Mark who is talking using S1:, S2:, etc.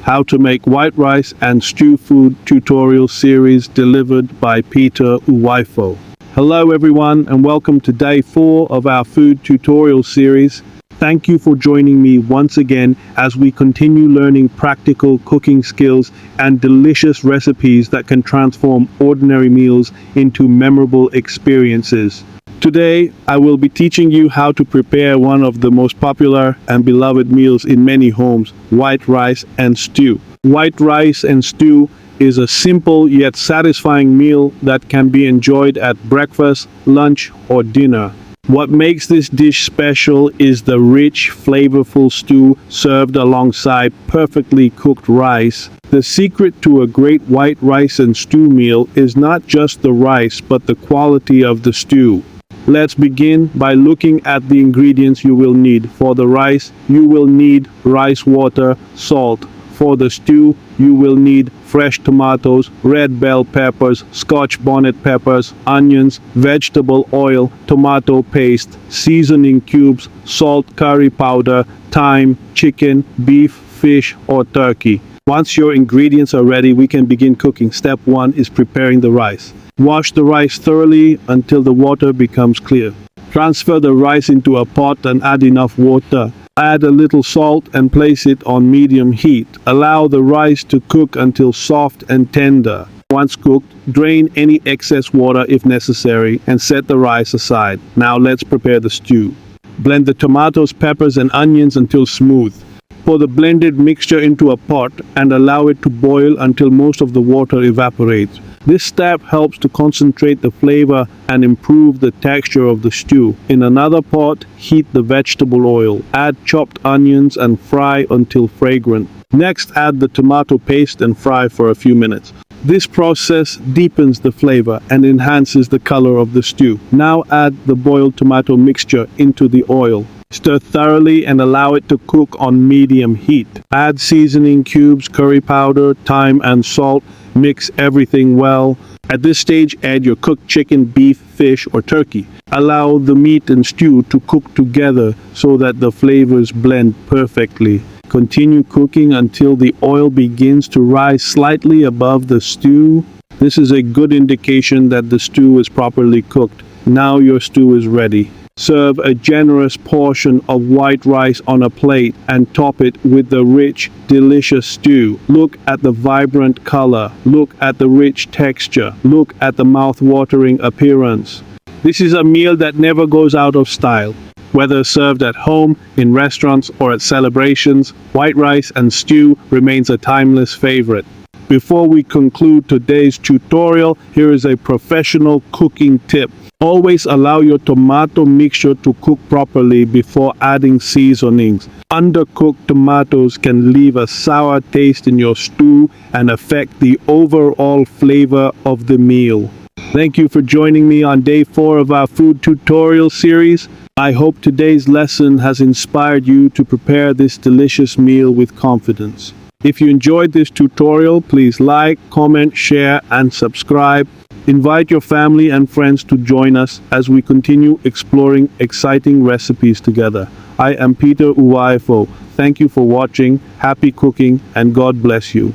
S1: how to make white rice and stew food tutorial series delivered by Peter Uwaifo. Hello everyone and welcome to day 4 of our food tutorial series. Thank you for joining me once again as we continue learning practical cooking skills and delicious recipes that can transform ordinary meals into memorable experiences. Today, I will be teaching you how to prepare one of the most popular and beloved meals in many homes, white rice and stew. White rice and stew is a simple yet satisfying meal that can be enjoyed at breakfast, lunch, or dinner. What makes this dish special is the rich, flavorful stew served alongside perfectly cooked rice. The secret to a great white rice and stew meal is not just the rice, but the quality of the stew. Let's begin by looking at the ingredients you will need. For the rice, you will need rice water, salt. For the stew, you will need fresh tomatoes, red bell peppers, Scotch bonnet peppers, onions, vegetable oil, tomato paste, seasoning cubes, salt, curry powder, thyme, chicken, beef, fish, or turkey. Once your ingredients are ready, we can begin cooking. Step 1 is preparing the rice. Wash the rice thoroughly until the water becomes clear. Transfer the rice into a pot and add enough water. Add a little salt and place it on medium heat. Allow the rice to cook until soft and tender. Once cooked, drain any excess water if necessary and set the rice aside. Now let's prepare the stew. Blend the tomatoes, peppers and onions until smooth. Pour the blended mixture into a pot and allow it to boil until most of the water evaporates. This step helps to concentrate the flavor and improve the texture of the stew. In another pot, heat the vegetable oil. Add chopped onions and fry until fragrant. Next, add the tomato paste and fry for a few minutes. This process deepens the flavor and enhances the color of the stew. Now add the boiled tomato mixture into the oil. Stir thoroughly and allow it to cook on medium heat. Add seasoning cubes, curry powder, thyme and salt. Mix everything well. At this stage, add your cooked chicken, beef, fish or turkey. Allow the meat and stew to cook together so that the flavors blend perfectly. Continue cooking until the oil begins to rise slightly above the stew. This is a good indication that the stew is properly cooked. Now your stew is ready. Serve a generous portion of white rice on a plate and top it with the rich, delicious stew. Look at the vibrant color. Look at the rich texture. Look at the mouth-watering appearance. This is a meal that never goes out of style. Whether served at home, in restaurants, or at celebrations, white rice and stew remains a timeless favorite. Before we conclude today's tutorial, here is a professional cooking tip. Always allow your tomato mixture to cook properly before adding seasonings. Undercooked tomatoes can leave a sour taste in your stew and affect the overall flavor of the meal. Thank you for joining me on day 4 of our food tutorial series. I hope today's lesson has inspired you to prepare this delicious meal with confidence. If you enjoyed this tutorial, please like, comment, share, and subscribe. Invite your family and friends to join us as we continue exploring exciting recipes together. I am Peter Uwaifo. Thank you for watching, happy cooking, and God bless you.